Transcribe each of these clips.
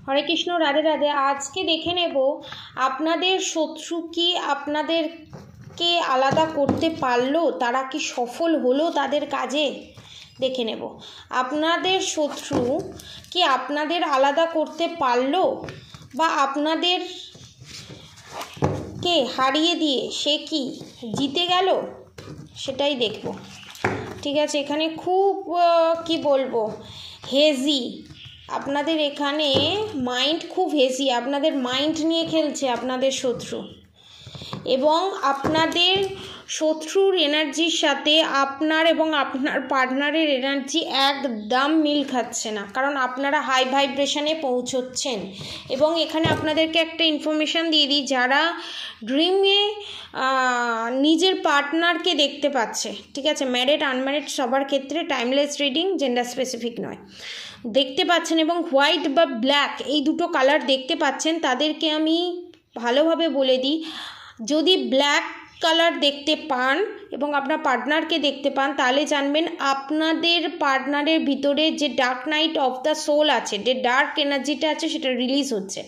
হরে কৃষ্ণ, রাধে রাধে। আজকে দেখে নেব আপনাদের শত্রু কি আপনাদেরকে আলাদা করতে পারলো, তারা কি সফল হলো তাদের কাজে। দেখে নেব আপনাদের শত্রু কি আপনাদের আলাদা করতে পারলো বা আপনাদেরকে হারিয়ে দিয়ে সে কি জিতে গেল, সেটাই দেখব। ঠিক আছে, এখানে খুব কি বলবো, হেজি আপনাদের এখানে মাইন্ড খুব হেজি, আপনাদের মাইন্ড নিয়ে খেলছে আপনাদের শত্রু, এবং আপনাদের শত্রুর এনার্জির সাথে আপনার এবং আপনার পার্টনারের এনার্জি একদম মিল খাচ্ছে না, কারণ আপনারা হাই ভাইব্রেশনে পৌঁছচ্ছেন। এবং এখানে আপনাদেরকে একটা ইনফরমেশান দিয়ে দিই, যারা ড্রিমে নিজের পার্টনারকে দেখতে পাচ্ছে, ঠিক আছে, ম্যারিড আনম্যারিড সবার ক্ষেত্রে, টাইমলেস রিডিং, জেন্ডার স্পেসিফিক নয়, দেখতে পাচ্ছেন এবং হোয়াইট বা ব্ল্যাক এই দুটো কালার দেখতে পাচ্ছেন, তাদেরকে আমি ভালোভাবে বলে দিই, যদি ব্ল্যাক কালার দেখতে পান এবং আপনার পার্টনারকে দেখতে পান, তাহলে জানবেন আপনাদের পার্টনারের ভিতরে যে dark night of the soul আছে, যে ডার্ক এনার্জিটা আছে, সেটা রিলিজ হচ্ছে।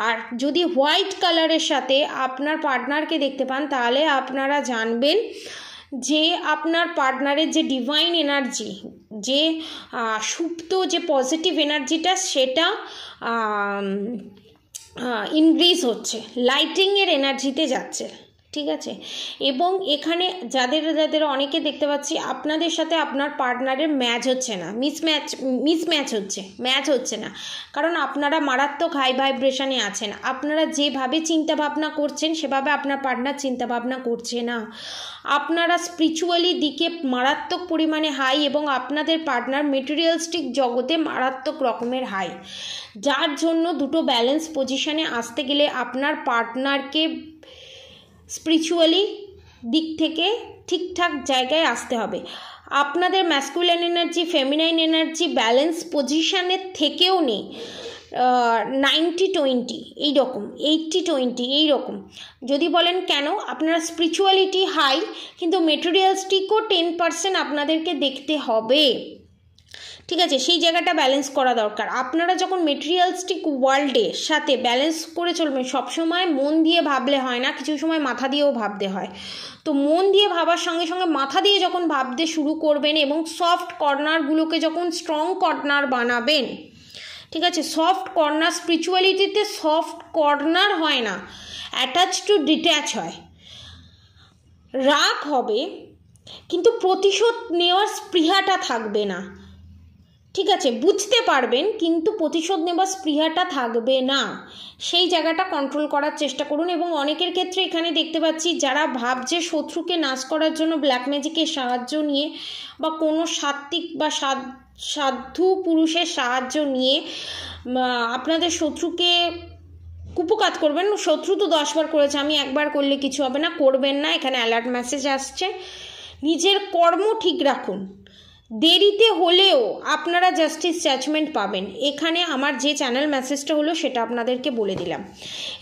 আর যদি হোয়াইট কালারের সাথে আপনার পার্টনারকে দেখতে পান, তাহলে আপনারা জানবেন যে আপনার পার্টনারের যে ডিভাইন এনার্জি, যে সুপ্ত যে পজিটিভ এনার্জিটা, সেটা ইনক্রিজ হচ্ছে, লাইটিংয়ের এনার্জিতে যাচ্ছে। ঠিক আছে, এবং এখানে যাদের অনেকে দেখতে পাচ্ছি আপনাদের সাথে আপনার পার্টনারের ম্যাচ হচ্ছে না, ম্যাচ হচ্ছে না, কারণ আপনারা মারাত্মক হাই ভাইব্রেশনে আছেন। আপনারা যেভাবে চিন্তা ভাবনা করছেন সেভাবে আপনার পার্টনার চিন্তা ভাবনা করছে না। আপনারা স্পিরিচুয়ালি দিকে মারাত্মক পরিমাণে হাই এবং আপনাদের পার্টনার মেটেরিয়ালিস্টিক জগতে মারাত্মক রকমের হাই, যার জন্য দুটো ব্যালেন্স পজিশনে আসতে গেলে আপনার পার্টনারকে স্পিরিচুয়ালি দিক থেকে ঠিকঠাক জায়গায় আসতে হবে। আপনাদের masculine energy, feminine energy balance পজিশনের থেকেও নেই, 90-20 এইরকম, 80-20 এইরকম। যদি বলেন কেন, আপনারা স্পিরিচুয়ালিটি হাই কিন্তু মেটেরিয়ালিস্টিকও 10% আপনাদেরকে দেখতে হবে। ঠিক আছে, সেই জায়গাটা ব্যালেন্স করা দরকার। আপনারা যখন মেটেরিয়ালিস্টিক ওয়ার্ল্ডের সাথে ব্যালেন্স করে চলবেন, সবসময় মন দিয়ে ভাবলে হয় না, কিছু সময় মাথা দিয়েও ভাবতে হয়। তো মন দিয়ে ভাবার সঙ্গে সঙ্গে মাথা দিয়ে যখন ভাবতে শুরু করবেন এবং সফট কর্নারগুলোকে যখন স্ট্রং কর্নার বানাবেন, ঠিক আছে, সফট কর্নার, স্পিরিচুয়ালিটিতে সফট কর্নার হয় না, অ্যাটাচ টু ডিট্যাচ হয়। রাগ হবে কিন্তু প্রতিশোধ নেওয়ার স্পৃহাটা থাকবে না। ঠিক আছে, বুঝতে পারবেন কিন্তু প্রতিশোধ নেবার স্পৃহাটা থাকবে না। সেই জায়গাটা কন্ট্রোল করার চেষ্টা করুন। এবং অনেকের ক্ষেত্রে এখানে দেখতে পাচ্ছি, যারা ভাবছে শত্রুকে নাশ করার জন্য ব্ল্যাক ম্যাজিকের সাহায্য নিয়ে বা কোনো সাত্ত্বিক বা সাধু পুরুষের সাহায্য নিয়ে আপনাদের শত্রুকে কুপকাত করবেন। শত্রু তো 10 বার করেছে, আমি একবার করলে কিছু হবে না, করবেন না। এখানে অ্যালার্ট মেসেজ আসছে। নিজের কর্ম ঠিক রাখুন, দেরিতে হলেও আপনারা জাস্টিস জাজমেন্ট পাবেন। এখানে আমার যে চ্যানেল মেসেজটা হলো সেটা আপনাদেরকে বলে দিলাম।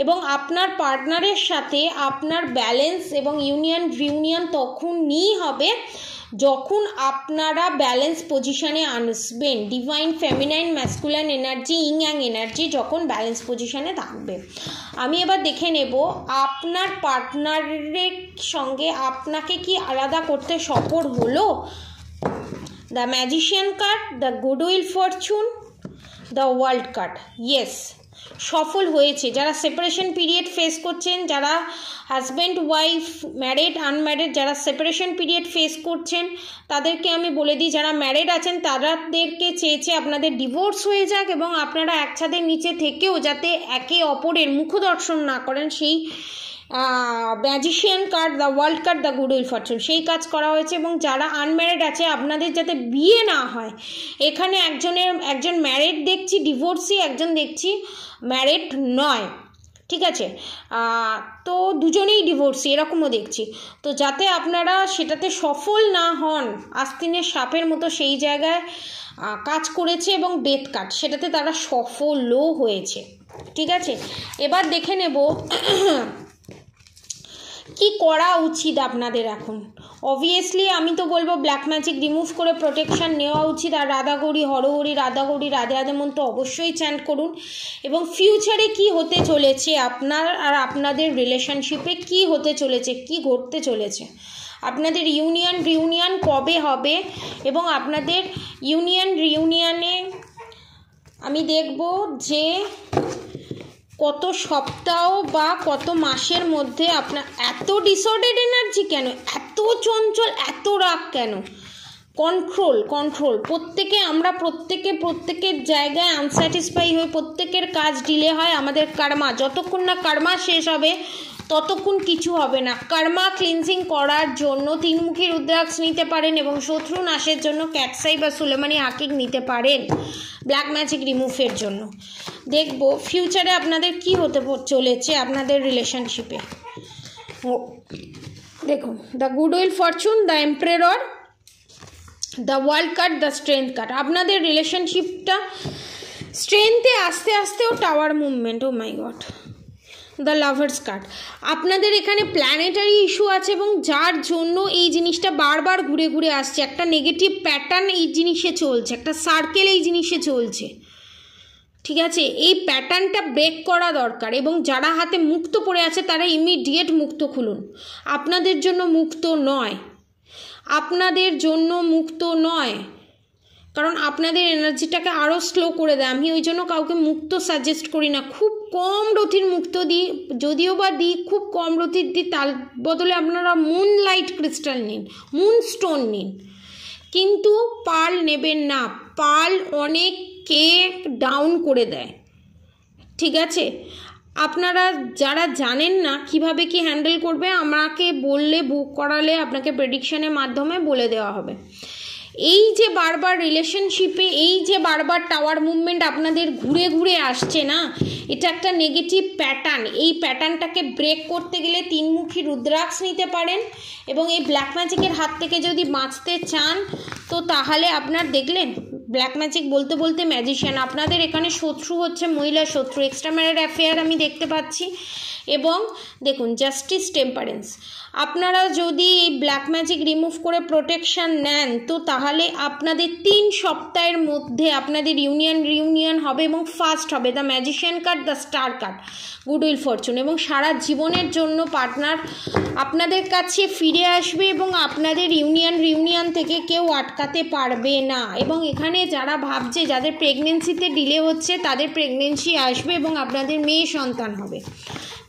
এবং আপনার পার্টনারের সাথে আপনার ব্যালেন্স এবং রিউনিয়ন তখনই হবে যখন আপনারা ব্যালেন্স পজিশনে আসবেন। ডিভাইন ফেমিনাইন ম্যাসকুলাইন এনার্জি, ইং অ্যাং এনার্জি যখন ব্যালেন্স পজিশনে থাকবে। আমি এবার দেখে নেব আপনার পার্টনারের সঙ্গে আপনাকে কি আলাদা করতে সফল হলো। The magician card, the goodwill fortune, the world card. Yes, সফল হয়েছে। যারা সেপারেশন পিরিয়ড ফেস করছেন, যারা হাজব্যান্ড ওয়াইফ, ম্যারিড আনম্যারিড, যারা সেপারেশন পিরিয়ড ফেস করছেন তাদেরকে আমি বলে দিই, যারা ম্যারিড আছেন তাদেরকে চেয়েছে আপনাদের ডিভোর্স হয়ে যাক এবং আপনারা এক ছাদের নিচে থেকেও যাতে একে অপরের মুখদর্শন না করেন, সেই magician card, the world card, the goodwill Fortune, সেই কাজ করা হয়েছে। এবং যারা আনম্যারিড আছে আপনাদের যাতে বিয়ে না হয়, এখানে একজন ম্যারিড দেখছি, ডিভোর্সি, একজন দেখছি ম্যারিড নয়। ঠিক আছে, তো দুজনেই ডিভোর্সি এরকমও দেখছি। তো যাতে আপনারা সেটাতে সফল না হন, আস্তিনের সাপের মতো সেই জায়গায় কাজ করেছে এবং ডেথ কার্ড, সেটাতে তারা সফলও হয়েছে। ঠিক আছে, এবার দেখে নেব কি করা উচিত আপনাদের। এখন অবভিয়াসলি আমি তো বলবো ব্ল্যাক ম্যাজিক রিমুভ করে প্রোটেকশান নেওয়া উচিত। আর রাধাগৌরী হরহরি রাধাগৌরী রাধে রাধে মন্ত্র অবশ্যই চ্যান্ট করুন। এবং ফিউচারে কি হতে চলেছে আপনার আর আপনাদের রিলেশনশিপে কি হতে চলেছে, কি ঘটতে চলেছে, আপনাদের রিউনিয়ন কবে হবে, এবং আপনাদের রিউনিয়নে আমি দেখব যে কত সপ্তাহ বা কত মাসের মধ্যে আপনার এত ডিসঅর্ডার্ড এনার্জি কেন, এত চঞ্চল, এত রাগ কেন? কন্ট্রোল আমরা প্রত্যেকের জায়গায় আনস্যাটিসফাই হয়ে প্রত্যেকের কাজ ডিলে হয়। আমাদের কার্মা, যতক্ষণ না কার্মা শেষ হবে ততক্ষণ কিছু হবে না। কার্মা ক্লিনজিং করার জন্য তিনমুখী রুদ্রাক্ষ নিতে পারেন এবং শত্রু নাশের জন্য ক্যাটসাই বা সুলেমানি হাকিক নিতে পারেন ব্ল্যাক ম্যাজিক রিমুভের জন্য। দেখব ফিউচারে আপনাদের কি হতে চলেছে আপনাদের রিলেশনশিপে। দেখুন, the goodwill fortune, the emperor, the world card, the strength card. আপনাদের রিলেশনশিপটা স্ট্রেংথে আস্তে আস্তেও tower movement, oh my god, the lovers card. আপনাদের এখানে প্ল্যানেটারি ইস্যু আছে এবং যার জন্য এই জিনিসটা বারবার ঘুরে ঘুরে আসছে। একটা নেগেটিভ প্যাটার্ন এই জিনিসে চলছে, একটা সার্কেল এই জিনিসে চলছে, ঠিক আছে? এই প্যাটার্নটা ব্রেক করা দরকার এবং যারা হাতে মুক্ত পড়ে আছে তারা ইমিডিয়েট মুক্ত খুলুন। আপনাদের জন্য মুক্ত নয়, আপনাদের জন্য মুক্ত নয়, কারণ আপনাদের এনার্জিটাকে আরও স্লো করে দেয়। আমি ওই জন্য কাউকে মুক্ত সাজেস্ট করি না, খুব কম রতির মুক্ত দিই, যদিও বা দিই খুব কম রতির দিই, তার বদলে আপনারা মুন লাইট ক্রিস্টাল নিন, মুন স্টোন নিন, কিন্তু পার্ল নেবেন না। পার্ল অনেককে ডাউন করে দেয়, ঠিক আছে? আপনারা যারা জানেন না কিভাবে কি হ্যান্ডেল করবে, আমাকে বললে, বুক করালে আপনাকে প্রেডিকশনের মাধ্যমে বলে দেওয়া হবে। এই যে বারবার রিলেশনশিপে এই যে বারবার টাওয়ার মুভমেন্ট আপনাদের ঘুরে ঘুরে আসছে না, এটা একটা নেগেটিভ প্যাটার্ন। এই প্যাটার্নটাকে ব্রেক করতে গেলে তিনমুখী রুদ্রাক্ষ নিতে পারেন এবং এই ব্ল্যাক ম্যাজিকের হাত থেকে যদি বাঁচতে চান তো তাহলে আপনার দেখলেন ব্ল্যাক ম্যাজিক বলতে বলতে ম্যাজিশিয়ান। আপনাদের এখানে শত্রু হচ্ছে মহিলা শত্রু, এক্সট্রা ম্যারিড অ্যাফেয়ার আমি দেখতে পাচ্ছি। এবং দেখুন জাস্টিস, টেম্পারেন্স। আপনারা যদি এই ব্ল্যাক ম্যাজিক রিমুভ করে প্রোটেকশান নেন তো তাহলে আপনাদের 3 সপ্তাহের মধ্যে আপনাদের রিউনিয়ন হবে এবং ফার্স্ট হবে the magician card, the star card, goodwill Fortune. এবং সারা জীবনের জন্য পার্টনার আপনাদের কাছে ফিরে আসবে এবং আপনাদের রিউনিয়ন থেকে কেউ আটকাতে পারবে না। এবং এখানে যারা ভাবছে যাদের প্রেগনেন্সিতে ডিলে হচ্ছে তাদের প্রেগনেন্সি আসবে এবং আপনাদের মেয়ে সন্তান হবে,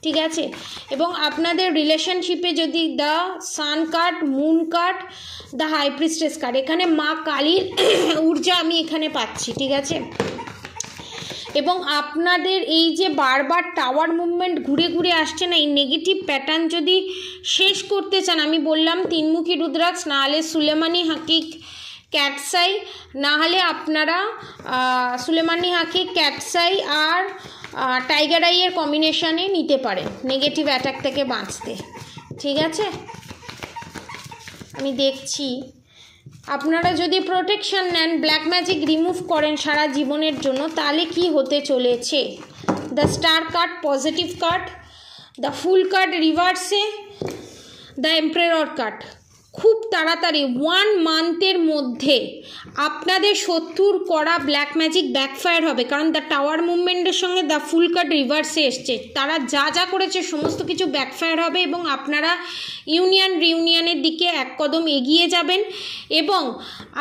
ঠিক আছে? এবং আপনাদের রিলেশনশিপে যদি the sun card, moon card, the high priestess card, এখানে মা কালীর ঊর্জা আমি এখানে পাচ্ছি, ঠিক আছে? এবং আপনাদের এই যে বারবার টাওয়ার মুভমেন্ট ঘুরে ঘুরে আসছে না, এই নেগেটিভ প্যাটার্ন যদি শেষ করতে চান, আমি বললাম তিনমুখী রুদ্রাক্ষ, নাহলে সুলেমানি হাকিক, ক্যাটসাই, নাহলে আপনারা সুলেমানি হাকিক, ক্যাটসাই আর টাইগার আইয়ের কম্বিনেশানে নিতে পারেন নেগেটিভ অ্যাটাক থেকে বাঁচতে, ঠিক আছে? আমি দেখছি আপনারা যদি প্রোটেকশান নেন, ব্ল্যাক ম্যাজিক রিমুভ করেন সারা জীবনের জন্য, তাহলে কি হতে চলেছে। The star card positive card, the fool card রিভার্সে, দ্য এম্পারার কার্ড। খুব তাড়াতাড়ি 1 মান্থের মধ্যে আপনাদের শত্রুর করা ব্ল্যাক ম্যাজিক ব্যাকফায়ার হবে, কারণ দ্য টাওয়ার মুভমেন্টের সঙ্গে দ্য ফুল কার্ড রিভার্সে এসছে। তারা যা যা করেছে সমস্ত কিছু ব্যাকফায়ার হবে এবং আপনারা রিউনিয়নের দিকে এক কদম এগিয়ে যাবেন এবং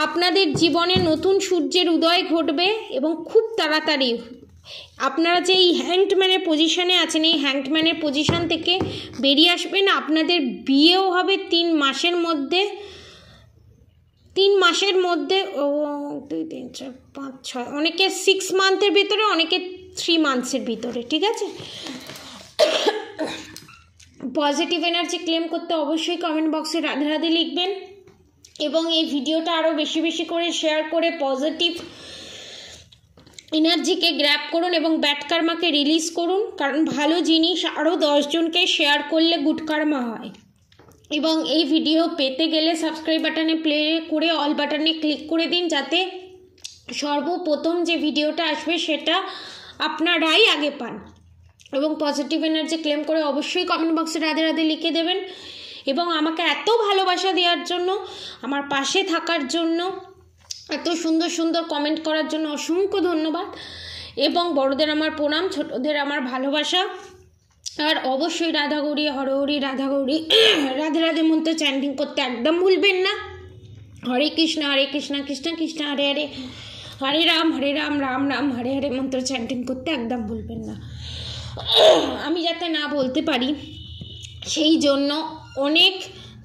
আপনাদের জীবনে নতুন সূর্যের উদয় ঘটবে এবং খুব তাড়াতাড়ি আপনারা যে এই হ্যাংডম্যানের পজিশনে আছেন এই হ্যাংডম্যানের পজিশন থেকে বেরিয়ে আসবেন। আপনাদের বিয়েও হবে 3 মাসের মধ্যে, 3 মাসের মধ্যে, 2 3 4 5 6, অনেকে 6 মান্থের ভিতরে, অনেকে 3 মান্থসের ভিতরে, ঠিক আছে? পজিটিভ এনার্জি ক্লেম করতে অবশ্যই কমেন্ট বক্সে রাধে রাধে লিখবেন এবং এই ভিডিওটা আরও বেশি বেশি করে শেয়ার করে পজিটিভ এনার্জিকে গ্র্যাব করুন এবং ব্যাড কার্মাকে রিলিজ করুন, কারণ ভালো জিনিস আরও 10 জনকে শেয়ার করলে গুড কার্মা হয়। এবং এই ভিডিও পেতে গেলে সাবস্ক্রাইব বাটনে প্লে করে অল বাটনে ক্লিক করে দিন, যাতে সর্বপ্রথম যে ভিডিওটা আসবে সেটা আপনারাই আগে পান। এবং পজিটিভ এনার্জি ক্লেম করে অবশ্যই কমেন্ট বক্সে রাধে রাধে লিখে দেবেন এবং আমাকে এত ভালোবাসা দেওয়ার জন্য, আমার পাশে থাকার জন্য, এত সুন্দর সুন্দর কমেন্ট করার জন্য অসংখ্য ধন্যবাদ। এবং বড়দের আমার প্রণাম, ছোটদের আমার ভালোবাসা। আর অবশ্যই রাধা গৌরী, হরহরি, রাধা গৌরী, রাধে রাধে মন্ত্র চ্যান্টিং করতে একদম ভুলবেন না। হরে কৃষ্ণ কৃষ্ণ কৃষ্ণ হরে হরে, হরে রাম রাম রাম হরে হরে মন্ত্র চ্যান্টিং করতে একদম ভুলবেন না। আমি যাতে না বলতে পারি সেই জন্য অনেক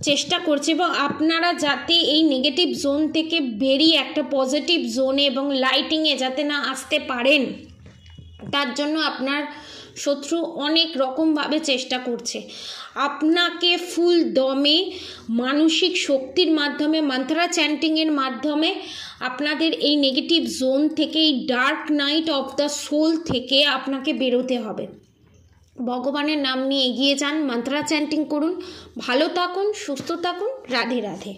চেষ্টা করছি, এবং আপনারা যাতে এই নেগেটিভ জোন থেকে বেরিয়ে একটা পজিটিভ জোনে এবং লাইটিংয়ে যাতে না আসতে পারেন, তার জন্য আপনার শত্রু অনেক রকমভাবে চেষ্টা করছে। আপনাকে ফুল দমে মানসিক শক্তির মাধ্যমে, মন্ত্রা চ্যান্টিংয়ের মাধ্যমে আপনাদের এই নেগেটিভ জোন থেকে, এই dark night of the soul থেকে আপনাকে বেরোতে হবে। ভগবানের নাম নিয়ে এগিয়ে যান, মন্ত্রা চ্যান্টিং করুন, ভালো থাকুন, সুস্থ থাকুন। রাধে রাধে।